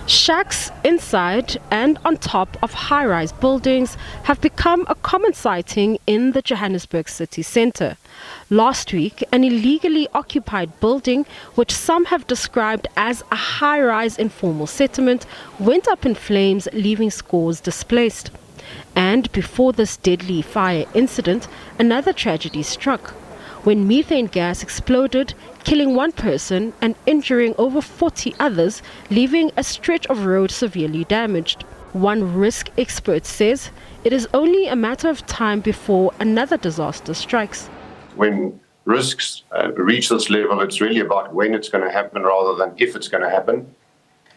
Shacks inside and on top of high-rise buildings have become a common sighting in the Johannesburg city centre. Last week, an illegally occupied building, which some have described as a high-rise informal settlement, went up in flames, leaving scores displaced. And before this deadly fire incident, another tragedy struck, when methane gas exploded, killing one person and injuring over 40 others, leaving a stretch of road severely damaged. One risk expert says it is only a matter of time before another disaster strikes. When risks reach this level, it's really about when it's going to happen rather than if it's going to happen.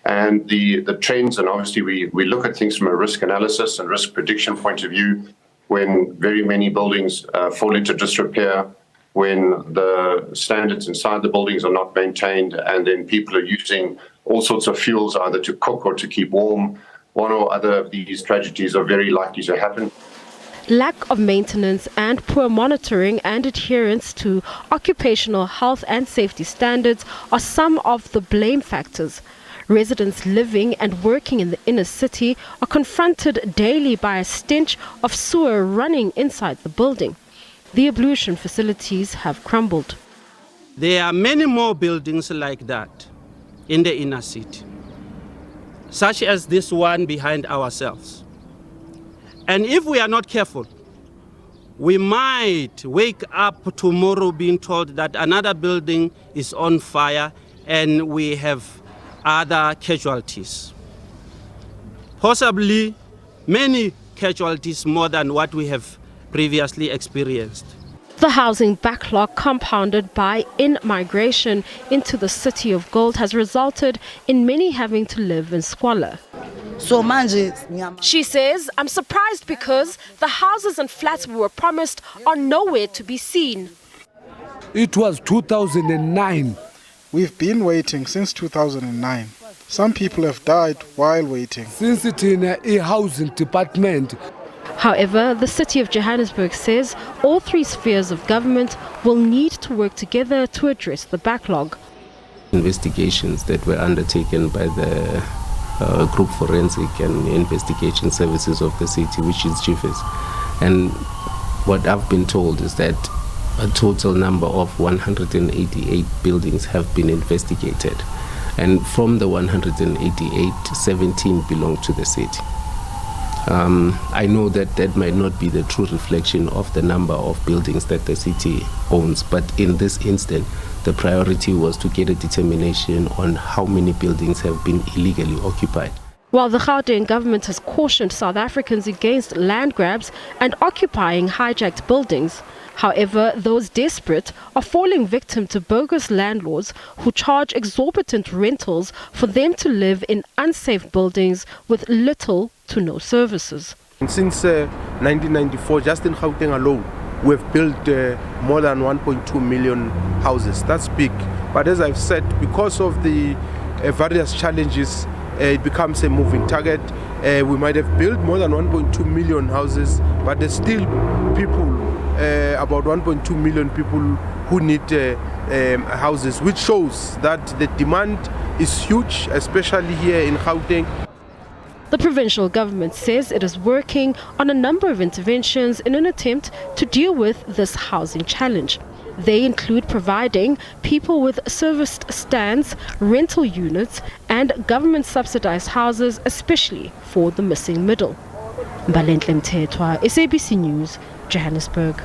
And the trends, and obviously we look at things from a risk analysis and risk prediction point of view, when very many buildings fall into disrepair, when the standards inside the buildings are not maintained, and then people are using all sorts of fuels either to cook or to keep warm, one or other of these tragedies are very likely to happen. Lack of maintenance and poor monitoring and adherence to occupational health and safety standards are some of the blame factors. Residents living and working in the inner city are confronted daily by a stench of sewer running inside the building. The ablution facilities have crumbled. There are many more buildings like that in the inner city, such as this one behind ourselves. And if we are not careful, we might wake up tomorrow being told that another building is on fire and we have other casualties. Possibly many casualties more than what we have previously experienced. The housing backlog, compounded by in-migration into the city of gold, has resulted in many having to live in squalor. She says, "I'm surprised because the houses and flats we were promised are nowhere to be seen." It was 2009. We've been waiting since 2009. Some people have died while waiting. Since it's in a housing department. However, the city of Johannesburg says all three spheres of government will need to work together to address the backlog. Investigations that were undertaken by the Group Forensic and Investigation Services of the city, which is GFIS. And what I've been told is that a total number of 188 buildings have been investigated. And from the 188, 17 belong to the city. I know that that might not be the true reflection of the number of buildings that the city owns, but in this instance, the priority was to get a determination on how many buildings have been illegally occupied. While the Gauteng government has cautioned South Africans against land grabs and occupying hijacked buildings, however, those desperate are falling victim to bogus landlords who charge exorbitant rentals for them to live in unsafe buildings with little to no services. Since 1994, just in Gauteng alone, we've built more than 1.2 million houses. That's big. But as I've said, because of the various challenges, it becomes a moving target. We might have built more than 1.2 million houses, but there's still people, about 1.2 million people who need houses, which shows that the demand is huge, especially here in Gauteng. The provincial government says it is working on a number of interventions in an attempt to deal with this housing challenge. They include providing people with serviced stands, rental units, and government-subsidized houses, especially for the missing middle. Mbalenhle Mthethwa, SABC News, Johannesburg.